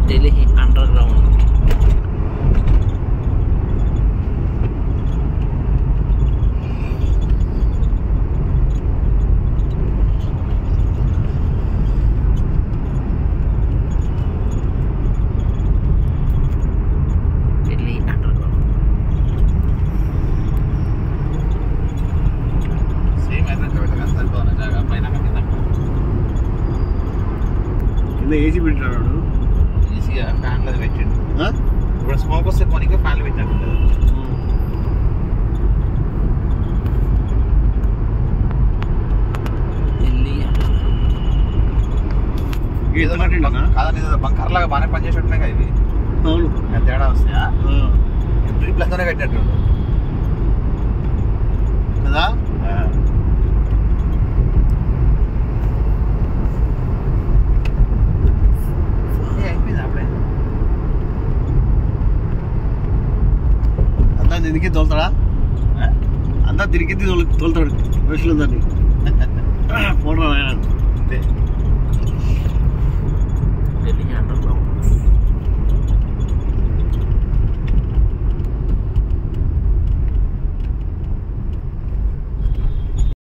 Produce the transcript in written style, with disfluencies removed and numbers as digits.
Delhi under ground. AC పెట్టాడు ఈజీగా ఫ్యాన్లో పెట్టిండు. ఇప్పుడు స్మోక్ వస్తే పోనీకి ఫ్యాన్లు పెట్టినట్టు. కాదని బంకర్ లాగా బాగానే పనిచేసేట్టున్నాయి కదా ఇవి. అవును, తేడా వస్తాయా? రీప్లేస్తోనే పెట్టినట్టు కదా. తిరిగి తోలుతాడా? అంతా తిరిగి తోలుతాడు రోజులు దాన్ని. పోవడం అంతే.